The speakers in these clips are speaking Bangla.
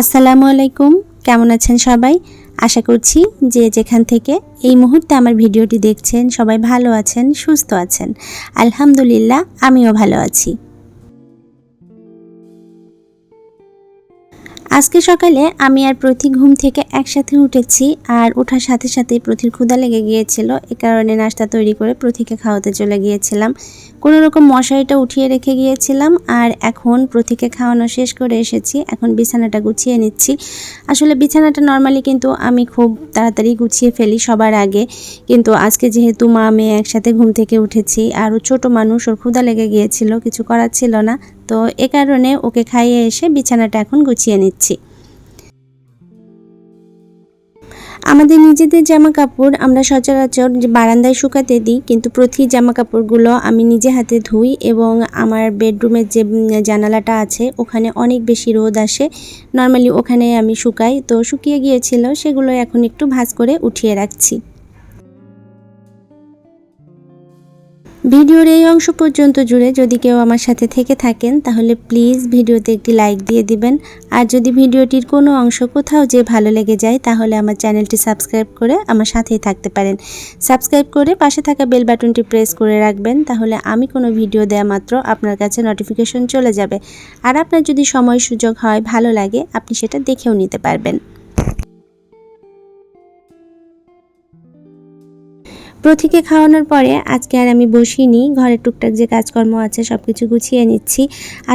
আসসালামু আলাইকুম, কেমন আছেন সবাই? আশা করছি যে যেখান থেকে এই মুহূর্তে আমার ভিডিওটি দেখছেন সবাই ভালো আছেন, সুস্থ আছেন। আলহামদুলিল্লাহ, আমিও ভালো আছি। আজকে সকালে আমি আর প্রতি ঘুম থেকে একসাথে উঠেছি, আর ওঠার সাথে সাথেই প্রতির ক্ষুধা লেগে গিয়েছিল। এ কারণে নাস্তা তৈরি করে প্রতিকে খাওয়াতে চলে গিয়েছিলাম। কোনো রকম মশারিটা উঠিয়ে রেখে গিয়েছিলাম, আর এখন প্রতিকে খাওয়ানো শেষ করে এসেছি। এখন বিছানাটা গুছিয়ে নিচ্ছি। আসলে বিছানাটা নর্মালি কিন্তু আমি খুব তাড়াতাড়ি গুছিয়ে ফেলি সবার আগে, কিন্তু আজকে যেহেতু মা মেয়ে একসাথে ঘুম থেকে উঠেছি, আর ও ছোটো মানুষ, ওর ক্ষুধা লেগে গিয়েছিল, কিছু করার ছিল না, তো এ কারণে ওকে খাইয়ে এসে বিছানাটা এখন গুছিয়ে নিচ্ছি। আমাদের নিজেদের জামা কাপড় আমরা সচরাচর যে বারান্দায় শুকাতে দিই, কিন্তু প্রতি জামা কাপড়গুলো আমি নিজে হাতে ধুই, এবং আমার বেডরুমের যে জানালাটা আছে ওখানে অনেক বেশি রোদ আসে, নর্মালি ওখানে আমি শুকাই। তো শুকিয়ে গিয়েছিল, সেগুলো এখন একটু ভাঁজ করে উঠিয়ে রাখছি। ভিডিওর এই অংশ পর্যন্ত জুড়ে যদি কেউ আমার সাথে থেকে থাকেন, তাহলে প্লিজ ভিডিওতে একটি লাইক দিয়ে দিবেন। আর যদি ভিডিওটির কোনো অংশ কোথাও যে ভালো লেগে যায়, তাহলে আমার চ্যানেলটি সাবস্ক্রাইব করে আমার সাথেই থাকতে পারেন। সাবস্ক্রাইব করে পাশে থাকা বেল বাটনটি প্রেস করে রাখবেন, তাহলে আমি কোনো ভিডিও দেয়া মাত্র আপনার কাছে নোটিফিকেশন চলে যাবে। আর আপনার যদি সময় সুযোগ হয়, ভালো লাগে, আপনি সেটা দেখেও নিতে পারবেন। প্রতীকে খাওয়ানোর পরে আজকে আর আমি বসিনি, ঘরের টুকটাক যে কাজকর্ম আছে সব কিছু গুছিয়ে নিচ্ছি।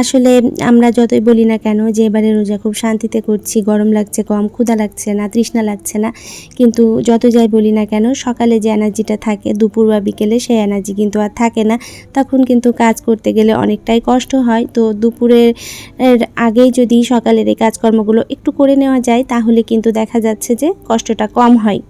আসলে আমরা যতই বলি না কেন যে এবারে রোজা খুব শান্তিতে করছি, গরম লাগছে কম, ক্ষুধা লাগছে না, তৃষ্ণা লাগছে না, কিন্তু যত যাই বলি না কেন সকালে যে এনার্জিটা থাকে দুপুর বা বিকেলে সেই এনার্জি কিন্তু আর থাকে না। তখন কিন্তু কাজ করতে গেলে অনেকটাই কষ্ট হয়। তো দুপুরের আগেই যদি সকালের এই কাজকর্মগুলো একটু করে নেওয়া যায়, তাহলে কিন্তু দেখা যাচ্ছে যে কষ্টটা কম হয়।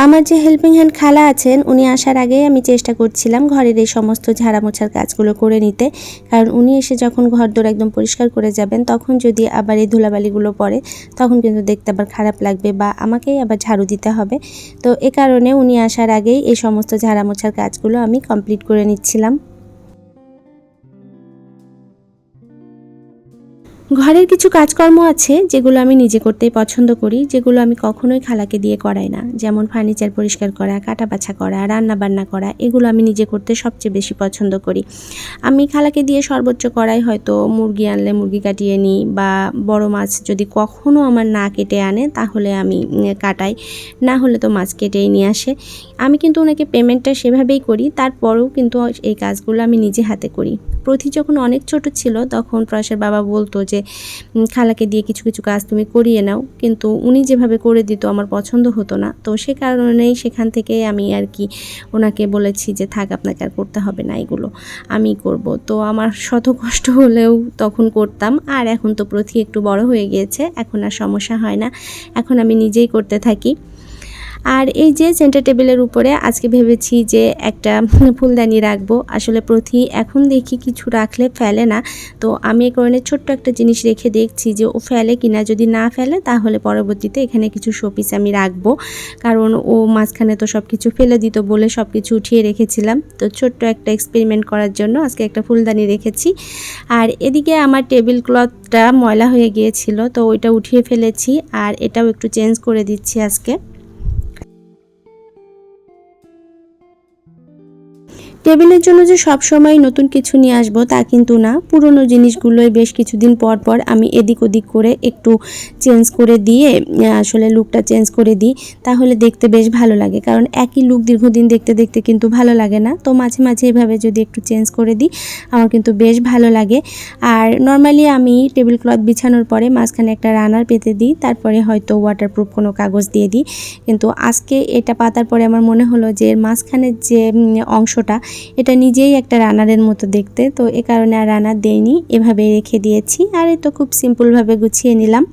আমার যে হেল্পিং হ্যান্ড খালা আছেন, উনি আসার আগেই আমি চেষ্টা করছিলাম ঘরের এই সমস্ত ঝাড়া মোছার কাজগুলো করে নিতে, কারণ উনি এসে যখন ঘরদোর একদম পরিষ্কার করে যাবেন, তখন যদি আবার এই ধুলাবালিগুলো পড়ে, তখন কিন্তু দেখতে আবার খারাপ লাগবে বা আমাকেই আবার ঝাড়ু দিতে হবে। তো এ কারণে উনি আসার আগেই এই সমস্ত ঝাড়া মোছার কাজগুলো আমি কমপ্লিট করে নিচ্ছিলাম। ঘরের কিছু কাজকর্ম আছে যেগুলো আমি নিজে করতেই পছন্দ করি, যেগুলো আমি কখনোই খালাকে দিয়ে করাই না। যেমন ফার্নিচার পরিষ্কার করা, কাটা বাছা করা, রান্না বান্না করা, এগুলো আমি নিজে করতে সবচেয়ে বেশি পছন্দ করি। আমি খালাকে দিয়ে সর্বোচ্চ করাই হয়তো মুরগি আনলে মুরগি কাটিয়ে নিই, বা বড় মাছ যদি কখনও আমার না কেটে আনে, তাহলে আমি কাটাই, না হলে তো মাছ কেটেই নিয়ে আসে। আমি কিন্তু ওনাকে পেমেন্টটা সেভাবেই করি, তারপরেও কিন্তু এই কাজগুলো আমি নিজে হাতে করি। প্রতি যখন অনেক ছোট ছিল, তখন প্রয়াসের বাবা বলতো যে খালাকে দিয়ে কিছু কিছু কাজ তুমি করিয়ে নাও, কিন্তু উনি যেভাবে করে দিত আমার পছন্দ হতো না। তো সে কারণেই সেখান থেকেই আমি আর কি ওনাকে বলেছি যে থাক, আপনাকে আর করতে হবে না, এগুলো আমি করব। তো আমার শত কষ্ট হলেও তখন করতাম, আর এখন তো প্রতি একটু বড় হয়ে গিয়েছে, এখন আর সমস্যা হয় না, এখন আমি নিজেই করতে থাকি। আর এই যে সেন্টার টেবিলের উপরে আজকে ভেবেছি যে একটা ফুলদানি রাখবো। আসলে প্রতি এখন দেখি কিছু রাখলে ফেলে না, তো আমি এই কারণে ছোট্ট একটা জিনিস রেখে দেখছি যে ও ফেলে কিনা। যদি না ফেলে, তাহলে পরবর্তীতে এখানে কিছু শোপিস আমি রাখবো, কারণ ও মাঝখানে তো সব কিছু ফেলে দিত বলে সব কিছু উঠিয়ে রেখেছিলাম। তো ছোট্ট একটা এক্সপেরিমেন্ট করার জন্য আজকে একটা ফুলদানি রেখেছি। আর এদিকে আমার টেবিল ক্লথটা ময়লা হয়ে গিয়েছিল, তো ওইটা উঠিয়ে ফেলেছি, আর এটাও একটু চেঞ্জ করে দিচ্ছি আজকে। টেবিলের জন্য যে সব সময় নতুন কিছু নিয়ে আসবো তা কিন্তু না, পুরনো জিনিসগুলোই বেশ কিছুদিন পর পর আমি এদিক ওদিক করে একটু চেঞ্জ করে দিয়ে আসলে লুকটা চেঞ্জ করে দিই, তাহলে দেখতে বেশ ভালো লাগে। কারণ একই লুক দীর্ঘদিন দেখতে দেখতে কিন্তু ভালো লাগে না। তো মাঝে মাঝে এভাবে যদি একটু চেঞ্জ করে দিই, আমার কিন্তু বেশ ভালো লাগে। আর নর্মালি আমি টেবিল ক্লথ বিছানোর পরে মাঝখানে একটা রানার পেতে দিই, তারপরে হয়তো ওয়াটারপ্রুফ কোনো কাগজ দিয়ে দিই। কিন্তু আজকে এটা পাতার পরে আমার মনে হলো যে এর মাঝখানের যে অংশটা, এটা নিজেই একটা রানারের মতো দেখতে, তো এ কারণে আর রানার দেইনি, এভাবে রেখে দিয়েছি। আর এই তো খুব সিম্পলভাবে গুছিয়ে নিলাম।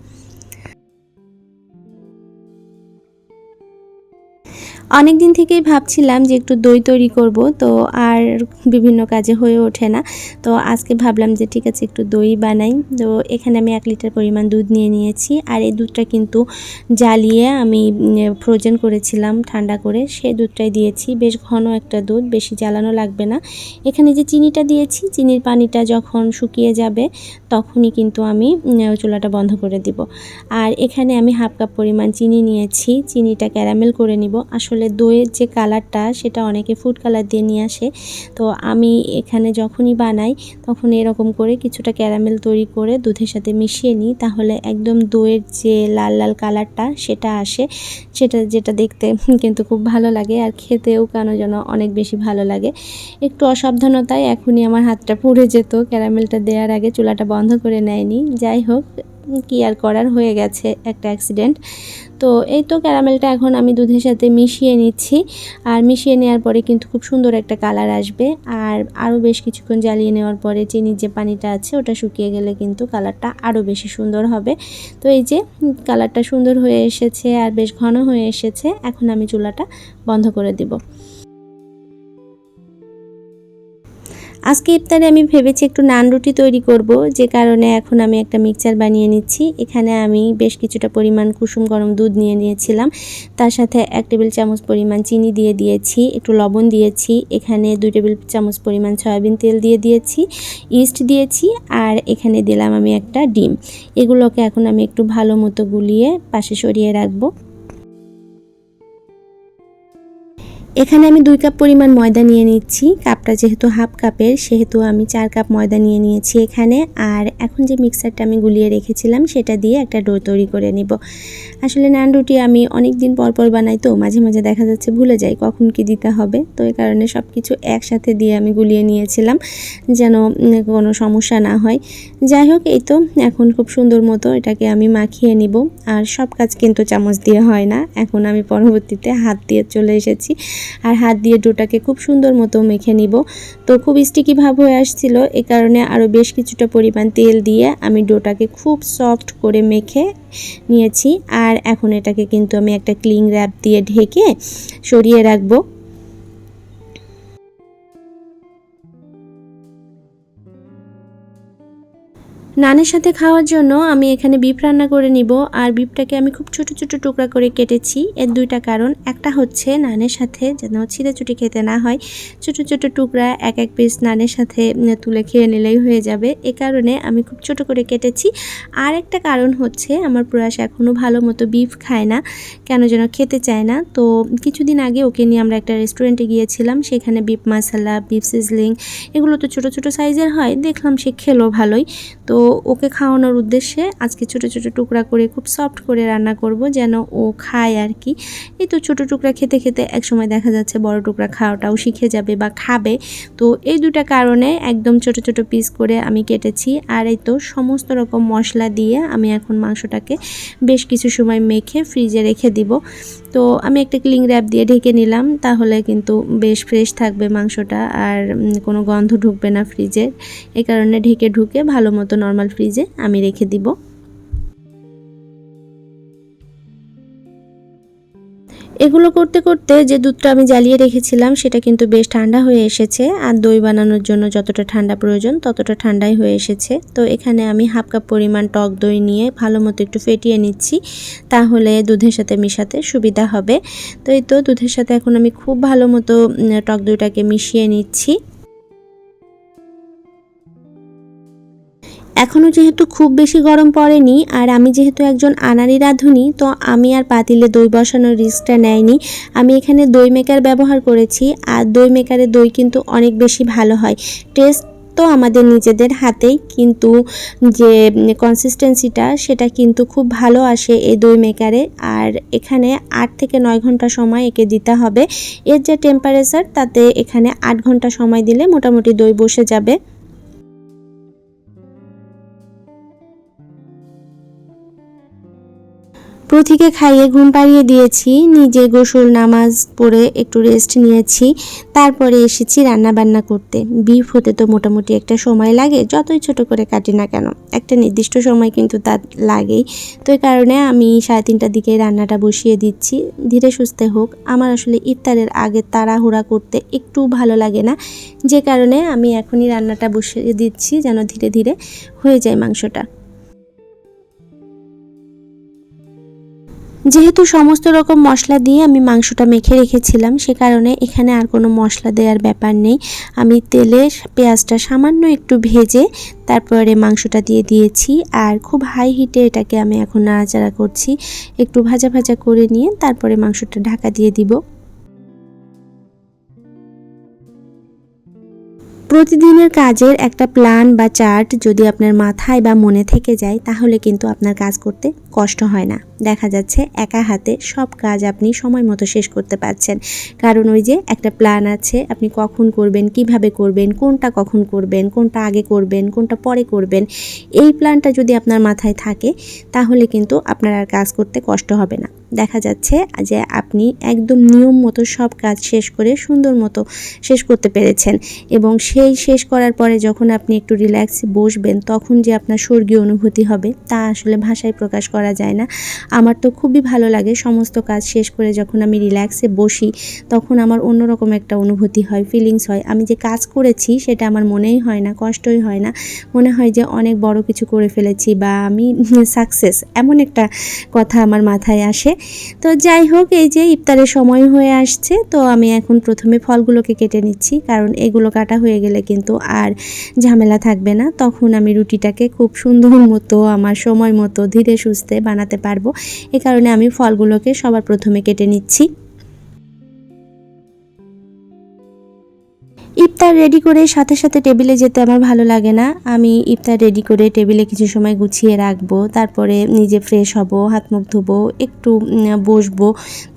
অনেক দিন থেকেই ভাবছিলাম যে একটু দই তৈরি করব, তো আর বিভিন্ন কাজে হয়ে ওঠে না। তো আজকে ভাবলাম যে ঠিক আছে একটু দই বানাই। তো এখানে আমি 1 লিটার পরিমাণ দুধ নিয়ে নিয়েছি, আর এই দুধটা কিন্তু জ্বালিয়ে আমি ফ্রোজেন করেছিলাম ঠান্ডা করে, সেই দুধটাই দিয়েছি। বেশ ঘন একটা দুধ, বেশি জ্বালানো লাগবে না। এখানে যে চিনিটা দিয়েছি, চিনির পানিটা যখন শুকিয়ে যাবে তখনই কিন্তু আমি চুলাটা বন্ধ করে দিব। আর এখানে আমি হাফ কাপ পরিমাণ চিনি নিয়েছি, চিনিটা ক্যারামেল করে নিব। আসলে দইয়ের যে কালারটা সেটা অনেকে ফুড কালার দিয়ে নিয়ে আসে, তো আমি এখানে যখনই বানাই তখন এরকম করে কিছুটা ক্যারামেল তৈরি করে দুধের সাথে মিশিয়ে নিই, তাহলে একদম দইয়ের যে লাল লাল কালারটা সেটা আসে, যেটা দেখতে কিন্তু খুব ভালো লাগে আর খেতেও কেন যেন অনেক বেশি ভালো লাগে। একটু অসাবধানতায় এখনই আমার হাতটা পুড়ে যেত, ক্যারামেলটা দেওয়ার আগে চুলাটা বন্ধ করে নেয়নি। যাই হোক, কি আর করার, হয়ে গেছে একটা অ্যাক্সিডেন্ট। তো এই তো ক্যারামেলটা এখন আমি দুধের সাথে মিশিয়ে নিচ্ছি, আর মিশিয়ে নেওয়ার পরে কিন্তু খুব সুন্দর একটা কালার আসবে। আর আরও বেশ কিছুক্ষণ জ্বালিয়ে নেওয়ার পরে চিনির যে পানিটা আছে ওটা শুকিয়ে গেলে কিন্তু কালারটা আরও বেশি সুন্দর হবে। তো এই যে কালারটা সুন্দর হয়ে এসেছে আর বেশ ঘন হয়ে এসেছে, এখন আমি চুলাটা বন্ধ করে দেব। আজকে ইফতারে আমি ভেবেছি একটু নান রুটি তৈরি করব, যে কারণে এখন আমি একটা মিক্সচার বানিয়ে নিচ্ছি। এখানে আমি বেশ কিছুটা পরিমাণ কুসুম গরম দুধ নিয়ে নিয়েছিলাম, তার সাথে 1 টেবিল চামচ পরিমাণ চিনি দিয়ে দিয়েছি, একটু লবণ দিয়েছি, এখানে 2 টেবিল চামচ পরিমাণ সয়াবিন তেল দিয়ে দিয়েছি, ইস্ট দিয়েছি, আর এখানে দিলাম আমি একটা ডিম। এগুলোকে এখন আমি একটু ভালো মতো গুলিয়ে পাশে সরিয়ে রাখবো। এখানে আমি 2 কাপ পরিমাণ ময়দা নিয়ে নিচ্ছি, কাপটা যেহেতু হাফ কাপের সেহেতু আমি 4 কাপ ময়দা নিয়ে নিয়েছি এখানে। আর এখন যে মিক্সারটা আমি গুলিয়ে রেখেছিলাম সেটা দিয়ে একটা ডো তৈরি করে নিব। আসলে নান রুটি আমি অনেক দিন পর পর বানাই, তো মাঝে মাঝে দেখা যাচ্ছে ভুলে যাই কখন কি দিতে হবে, তো এই কারণে সব কিছু একসাথে দিয়ে আমি গুলিয়ে নিয়েছিলাম যেন কোনো সমস্যা না হয়। যাই হোক, এই তো এখন খুব সুন্দর মতো এটাকে আমি মাখিয়ে নিব। আর সব কাজ কিন্তু চামচ দিয়ে হয় না, এখন আমি পরবর্তীতে হাত দিয়ে চলে এসেছি, আর হাত দিয়ে ডোটাকে খুব সুন্দর মতো মেখে নিব। তো খুব স্টিকি ভাব হয়ে আসছিল, এই কারণে আরও বেশ কিছুটা পরিমাণ তেল দিয়ে আমি ডোটাকে খুব সফট করে মেখে নিয়েছি। আর এখন এটাকে কিন্তু আমি একটা ক্লিং র্যাপ দিয়ে ঢেকে সরিয়ে রাখবো। নানের সাথে খাওয়ার জন্য আমি এখানে বিফ রান্না করে নিব, আর বিফটাকে আমি খুব ছোট ছোট টুকরা করে কেটেছি। এর 2টা কারণ, একটা হচ্ছে নানের সাথে যেন ছিঁড়েচুটি খেতে না হয়, ছোট ছোট টুকরা এক এক পিস নানের সাথে তুলে খেয়ে নিলেই হয়ে যাবে, এ কারণে আমি খুব ছোট করে কেটেছি। আর একটা কারণ হচ্ছে আমার প্রয়াস এখনও ভালো মতো বিফ খায় না, কেন যেন খেতে চায় না। তো কিছুদিন আগে ওকে নিয়ে আমরা একটা রেস্টুরেন্টে গিয়েছিলাম, সেখানে বিফ মশলা, বিফ সিজলিং এগুলো তো ছোট ছোট সাইজের হয়, দেখলাম সে খেলো ভালোই। তো ওকে খাওয়ানোর উদ্দেশ্যে আজকে ছোট ছোট টুকরা করে খুব সফট করে রান্না করব, যেন ও খায় আর কি। এই তো ছোট টুকরা খেতে খেতে একসময় দেখা যাচ্ছে বড় টুকরা খাওয়াটাও শিখে যাবে বা খাবে। তো এই 2টা কারণে একদম ছোট ছোট পিস করে আমি কেটেছি। আর এই তো সমস্ত রকম মশলা দিয়ে আমি এখন মাংসটাকে বেশ কিছু সময় মেখে ফ্রিজে রেখে দিব। তো আমি একটা ক্লিং র্যাপ দিয়ে ঢেকে নিলাম, তাহলে কিন্তু বেশ ফ্রেশ থাকবে মাংসটা, আর কোনো গন্ধ ঢুকবে না ফ্রিজে। এই কারণে ঢুকে ভালো মতো নর্মাল ফ্রিজে আমি রেখে দিব। এগুলো করতে করতে যে দুধটা আমি জ্বালিয়ে রেখেছিলাম সেটা কিন্তু বেশ ঠান্ডা হয়ে এসেছে, আর দই বানানোর জন্য যতটা ঠান্ডা প্রয়োজন ততটা ঠান্ডাই হয়ে এসেছে। তো এখানে আমি হাফ কাপ পরিমাণ টক দই নিয়ে ভালো মতো একটু ফেটিয়ে নিচ্ছি, তাহলে দুধের সাথে মিশাতে সুবিধা হবে। তো এই তো দুধের সাথে এখন আমি খুব ভালো মতো টক দইটাকে মিশিয়ে নিচ্ছি। এখনও যেহেতু খুব বেশি গরম পড়েনি, আর আমি যেহেতু একজন আনাড়ি রাঁধুনি, তো আমি আর পাতিলে দই বসানোর রিস্কটা নেইনি। আমি এখানে দই মেকার ব্যবহার করেছি, আর দই মেকারে দই কিন্তু অনেক বেশি ভালো হয়। টেস্ট তো আমাদের নিজেদের হাতেই, কিন্তু যে কনসিস্টেন্সিটা সেটা কিন্তু খুব ভালো আসে এই দই মেকারে। আর এখানে 8 থেকে 9 ঘন্টা সময় একে দিতে হবে। এর যে টেম্পারেচার তাতে এখানে 8 ঘন্টা সময় দিলে মোটামুটি দই বসে যাবে। প্রথিকে খাইয়ে ঘুম পাড়িয়ে দিয়েছি, নিজে গোসল নামাজ পড়ে একটু রেস্ট নিয়েছি। তারপরে এসেছি রান্না বান্না করতে। বিফ হতে তো মোটামুটি একটা সময় লাগে, যতই ছোট করে কাটি না কেন একটা নির্দিষ্ট সময় কিন্তু তার লাগেই। তো এই কারণে আমি 3:30টার দিকে রান্নাটা বসিয়ে দিচ্ছি। ধীরে সুস্থে হোক, আমার আসলে ইফতারের আগে তাড়াহুড়া করতে একটু ভালো লাগে না, যে কারণে আমি এখনই রান্নাটা বসিয়ে দিচ্ছি যেন ধীরে ধীরে হয়ে যায় মাংসটা। যেহেতু সমস্ত রকম মশলা দিয়ে আমি মাংসটা মেখে রেখেছিলাম, সে কারণে এখানে আর কোনো মশলা দেওয়ার ব্যাপার নেই। আমি তেলে পেঁয়াজটা সামান্য একটু ভেজে তারপরে মাংসটা দিয়ে দিয়েছি, আর খুব হাই হিটে এটাকে আমি এখন নাড়াচাড়া করছি। একটু ভাজা ভাজা করে নিয়ে তারপরে মাংসটা ঢাকা দিয়ে দিব। প্রতিদিনের কাজের একটা প্ল্যান বা চার্ট যদি আপনার মাথায় বা মনে থেকে যায়, তাহলে কিন্তু আপনার কাজ করতে কষ্ট হয় না। দেখা যাচ্ছে একা হাতে সব কাজ আপনি সময় মতো শেষ করতে পারছেন, কারণ ওই যে একটা প্ল্যান আছে, আপনি কখন করবেন, কিভাবে করবেন, কোনটা কখন করবেন, কোনটা আগে করবেন, কোনটা পরে করবেন। এই প্ল্যানটা যদি আপনার মাথায় থাকে, তাহলে কিন্তু আপনার আর কাজ করতে কষ্ট হবে না। দেখা যাচ্ছে যে আপনি একদম নিয়ম মতো সব কাজ শেষ করে সুন্দর মতো শেষ করতে পেরেছেন, এবং সেই শেষ করার পরে যখন আপনি একটু রিল্যাক্সে বসবেন, তখন যে আপনার স্বর্গীয় অনুভূতি হবে তা আসলে ভাষায় প্রকাশ করা যায় না। আমার তো খুবই ভালো লাগে সমস্ত কাজ শেষ করে যখন আমি রিল্যাক্সে বসি, তখন আমার অন্যরকম একটা অনুভূতি হয়, ফিলিংস হয়। আমি যে কাজ করেছি সেটা আমার মনেই হয় না, কষ্টই হয় না, মনে হয় যে অনেক বড় কিছু করে ফেলেছি বা আমি সাকসেস, এমন একটা কথা আমার মাথায় আসে। তো যাই হোক, এই যে ইফতারের সময় হয়ে আসছে, তো আমি এখন প্রথমে ফলগুলোকে কেটে নিচ্ছি, কারণ এগুলো কাটা হয়ে গেলে কিন্তু আর ঝামেলা থাকবে না। তখন আমি রুটিটাকে খুব সুন্দর মতো আমার সময় মতো ধীরে সুস্থে বানাতে পারবো। এ কারণে আমি ফলগুলোকে সবার প্রথমে কেটে নিচ্ছি। ইফতার রেডি করে সাথে সাথে টেবিলে যেতে আমার ভালো লাগে না। আমি ইফতার রেডি করে টেবিলে কিছু সময় গুছিয়ে রাখবো, তারপরে নিজে ফ্রেশ হব, হাত মুখ ধোবো, একটু বসবো,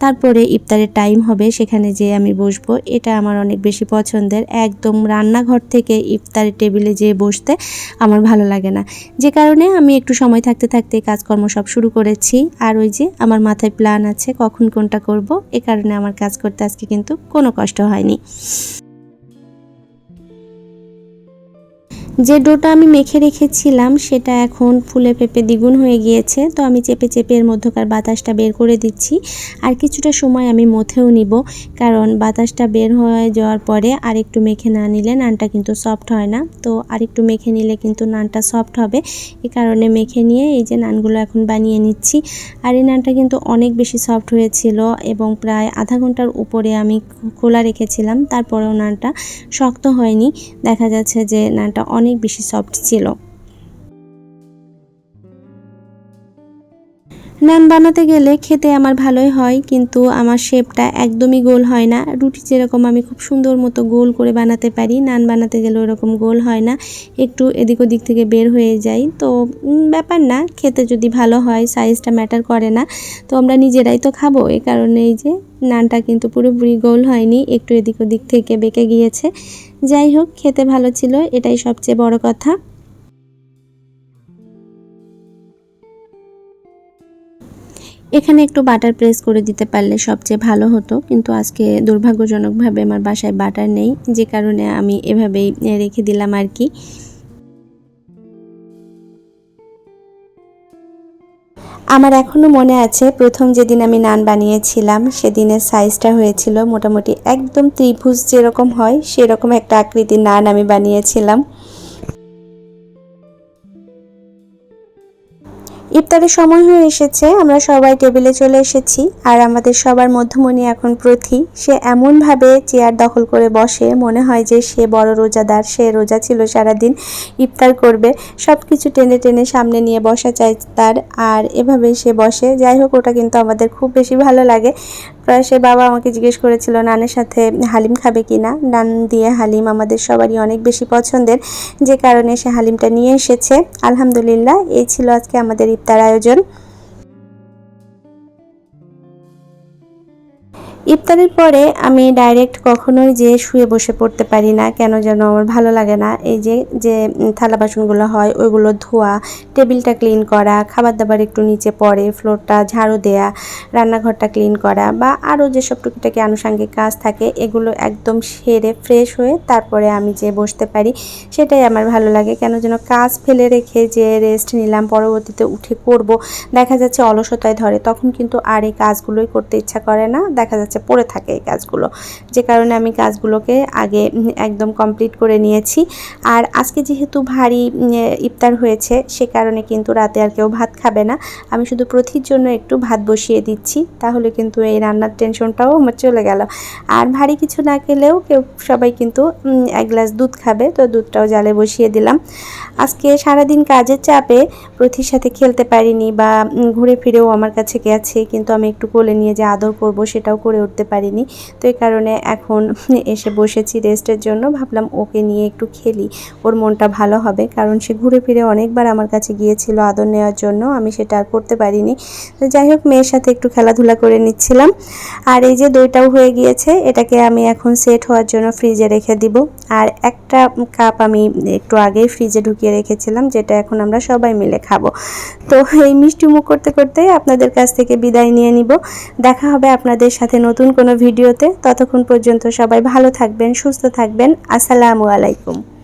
তারপরে ইফতারের টাইম হবে সেখানে যেয়ে আমি বসবো। এটা আমার অনেক বেশি পছন্দের। একদম রান্নাঘর থেকে ইফতারের টেবিলে যেয়ে বসতে আমার ভালো লাগে না, যে কারণে আমি একটু সময় থাকতে থাকতে কাজকর্ম সব শুরু করেছি। আর ওই যে আমার মাথায় প্ল্যান আছে কখন কোনটা করব, এ কারণে আমার কাজ করতে আজকে কিন্তু কোনো কষ্ট হয়নি। যে ডোটা আমি মেখে রেখেছিলাম সেটা এখন ফুলে ফেঁপে দ্বিগুণ হয়ে গিয়েছে, তো আমি চেপে চেপে এর মধ্যকার বাতাসটা বের করে দিচ্ছি। আর কিছুটা সময় আমি মথেও নিব, কারণ বাতাসটা বের হয়ে যাওয়ার পরে আর একটু মেখে না নিলে নানটা কিন্তু সফট হয় না। তো আর একটু মেখে নিলে কিন্তু নানটা সফট হবে, এই কারণে মেখে নিয়ে এই যে নানগুলো এখন বানিয়ে নিচ্ছি। আর এই নানটা কিন্তু অনেক বেশি সফট হয়েছিল, এবং প্রায় আধা ঘন্টার উপরে আমি খোলা রেখেছিলাম, তারপরেও নানটা শক্ত হয়নি। দেখা যাচ্ছে যে নানটা অনেক বেশি সফট ছিল। নান বানাতে গেলে খেতে আমার ভালোই হয়, কিন্তু আমার শেপটা একদমই গোল হয় না। রুটি যেরকম আমি খুব সুন্দর মতো গোল করে বানাতে পারি, নান বানাতে গেলে ওরকম গোল হয় না, একটু এদিক ওদিক থেকে বের হয়ে যায়। তো ব্যাপার না, খেতে যদি ভালো হয় সাইজটা ম্যাটার করে না, তো আমরা নিজেরাই তো খাবো। এই কারণে এই যে নানটা কিন্তু পুরোপুরি গোল হয়নি, একটু এদিক ওদিক থেকে বেঁকে গিয়েছে। যাই হোক, খেতে ভালো ছিল, এটাই সবচেয়ে বড় কথা। এখানে একটু বাটার প্রেস করে দিতে পারলে সবচেয়ে ভালো হতো, কিন্তু আজকে দুর্ভাগ্যজনকভাবে আমার বাসায় বাটার নেই, যে কারণে আমি এভাবেই রেখে দিলাম আর কি। আমার এখনও মনে আছে প্রথম যেদিন আমি নান বানিয়েছিলাম, সেদিনের সাইজটা হয়েছিল মোটামুটি একদম ত্রিভুজ যেরকম হয় সেরকম একটা আকৃতির নান আমি বানিয়েছিলাম। ইফতারের সময় হয়ে এসেছে, আমরা সবাই টেবিলে চলে এসেছি। আর আমাদের সবার মধ্যমণি এখন প্রথি, সে এমনভাবে চেয়ার দখল করে বসে, মনে হয় যে সে বড় রোজাদার, সে রোজা ছিল সারাদিন, ইফতার করবে, সব কিছু টেনে টেনে সামনে নিয়ে বসা চাই তার, আর এভাবে সে বসে। যাই হোক, ওটা কিন্তু আমাদের খুব বেশি ভালো লাগে। প্রায় সে বাবা আমাকে জিজ্ঞেস করেছিল নানের সাথে হালিম খাবে কি না। নান দিয়ে হালিম আমাদের সবারই অনেক বেশি পছন্দের, যে কারণে সে হালিমটা নিয়ে এসেছে। আলহামদুলিল্লাহ, এই ছিল আজকে আমাদের ইফতার আয়োজন। ইফতারের পরে আমি ডাইরেক্ট কখনোই যে শুয়ে বসে পড়তে পারি না, কেন যেন আমার ভালো লাগে না। এই যে যে থালা বাসনগুলো হয় ওইগুলো ধোয়া, টেবিলটা ক্লিন করা, খাবার দাবার একটু নিচে পড়ে, ফ্লোরটা ঝাড়ু দেয়া, রান্নাঘরটা ক্লিন করা বা আরও যেসব টুকিটাকি আনুষঙ্গিক কাজ থাকে এগুলো একদম সেরে ফ্রেশ হয়ে তারপরে আমি যে বসতে পারি সেটাই আমার ভালো লাগে। কেন যেন কাজ ফেলে রেখে যে রেস্ট নিলাম পরবর্তীতে উঠে করব, দেখা যাচ্ছে অলসতায় ধরে, তখন কিন্তু আর এই কাজগুলোই করতে ইচ্ছা করে না, দেখা যাচ্ছে পড়ে থাকে এই কাজগুলো। যে কারণে আমি কাজগুলোকে আগে একদম কমপ্লিট করে নিয়েছি। আর আজকে যেহেতু ভারী ইফতার হয়েছে সে কারণে কিন্তু রাতে আর কেউ ভাত খাবে না, আমি শুধু প্রথির জন্য একটু ভাত বসিয়ে দিচ্ছি, তাহলে কিন্তু এই রান্নার টেনশনটাও আমার চলে গেল। আর ভারী কিছু না খেলেও সবাই কিন্তু এক গ্লাস দুধ খাবে, তো দুধটাও জালে বসিয়ে দিলাম। আজকে সারাদিন কাজের চাপে প্রথির সাথে খেলতে পারিনি বা ঘুরে ফিরেও আমার কাছে গেছে, কিন্তু আমি একটু কোলে নিয়ে যে আদর করব সেটাও করে উঠতে পারিনি। তো এই কারণে এখন এসে বসেছি রেস্টের জন্য, ভাবলাম ওকে নিয়ে একটু খেলি, ওর মনটা ভালো হবে, কারণ সে ঘুরে ফিরে অনেকবার আমার কাছে গিয়েছিল আদর নেওয়ার জন্য, আমি সেটা আর করতে পারিনি। তো যাই হোক, মেয়ের সাথে একটু খেলাধুলা করে নিচ্ছিলাম। আর এই যে দইটাও হয়ে গিয়েছে, এটাকে আমি এখন সেট হওয়ার জন্য ফ্রিজে রেখে দিব। আর একটা কাপ আমি একটু আগেই ফ্রিজে ঢুকিয়ে রেখেছিলাম, যেটা এখন আমরা সবাই মিলে খাবো। তো এই মিষ্টি মুখ করতে করতে আপনাদের কাছ থেকে বিদায় নিয়ে নিব। দেখা হবে আপনাদের সাথে নতুন কোনো ভিডিওতে। ততক্ষণ পর্যন্ত সবাই ভালো থাকবেন, সুস্থ থাকবেন। আসসালামু আলাইকুম।